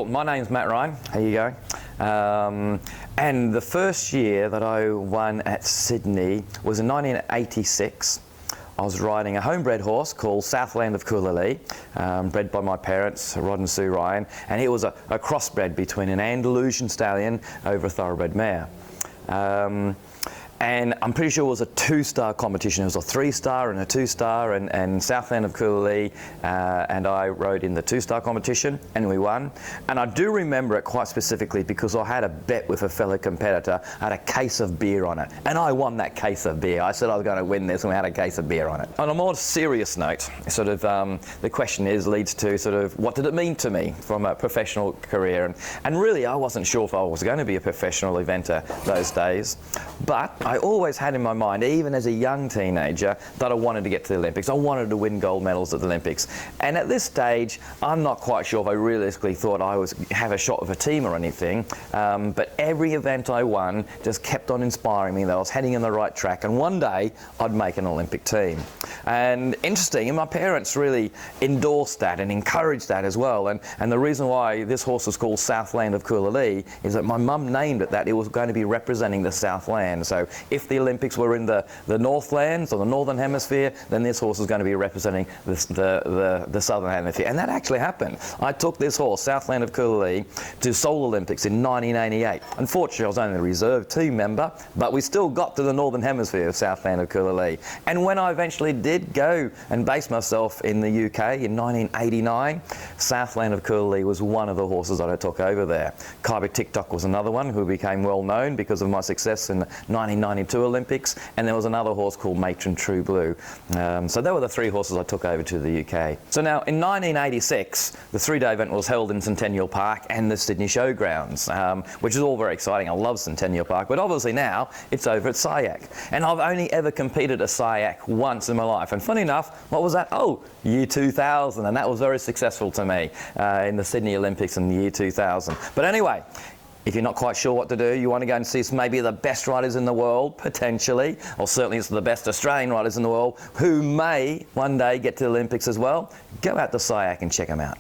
my name's Matt Ryan. How you going? And the first year that I won at Sydney was in 1986. I was riding a homebred horse called Southland of Coolalee, bred by my parents, Rod and Sue Ryan, and it was a crossbred between an Andalusian stallion over a thoroughbred mare. And I'm pretty sure it was a two-star competition. It was a three-star and a two-star, and Southland of Coolalee, and I rode in the two-star competition, and we won. And I do remember it quite specifically because I had a bet with a fellow competitor. I had a case of beer on it, and I won that case of beer. I said I was going to win this, and we had a case of beer on it. On a more serious note, sort of the question leads to sort of what did it mean to me from a professional career? And really, I wasn't sure if I was going to be a professional eventer those days, but I always had in my mind, even as a young teenager, that I wanted to get to the Olympics. I wanted to win gold medals at the Olympics. And at this stage, I'm not quite sure if I realistically thought I was have a shot with a team or anything, but every event I won just kept on inspiring me that I was heading in the right track, and one day I'd make an Olympic team. And interesting, and my parents really endorsed that and encouraged that as well. And the reason why this horse was called Southland of Coolalee is that my mum named it that. It was going to be representing the Southland. So if the Olympics were in the Northlands or the Northern Hemisphere, then this horse was going to be representing the Southern Hemisphere. And that actually happened. I took this horse, Southland of Coolalee, to Seoul Olympics in 1988. Unfortunately, I was only a reserve team member, but we still got to the Northern Hemisphere of Southland of Coolalee. And when I eventually did go and base myself in the UK in 1989, Southland of Coolalee was one of the horses that I took over there. Kaiba TikTok was another one who became well known because of my success in the 1992 Olympics, and there was another horse called Matron True Blue. So they were the three horses I took over to the UK. So now in 1986, the three-day event was held in Centennial Park and the Sydney Showgrounds, which is all very exciting. I love Centennial Park, but obviously now it's over at SIAC. And I've only ever competed at SIAC once in my life. And funny enough, what was that? Oh, year 2000, and that was very successful to me in the Sydney Olympics in the year 2000. But anyway, if you're not quite sure what to do, you want to go and see maybe the best riders in the world, potentially, or certainly it's the best Australian riders in the world, who may one day get to the Olympics as well, go out to SIAC and check them out.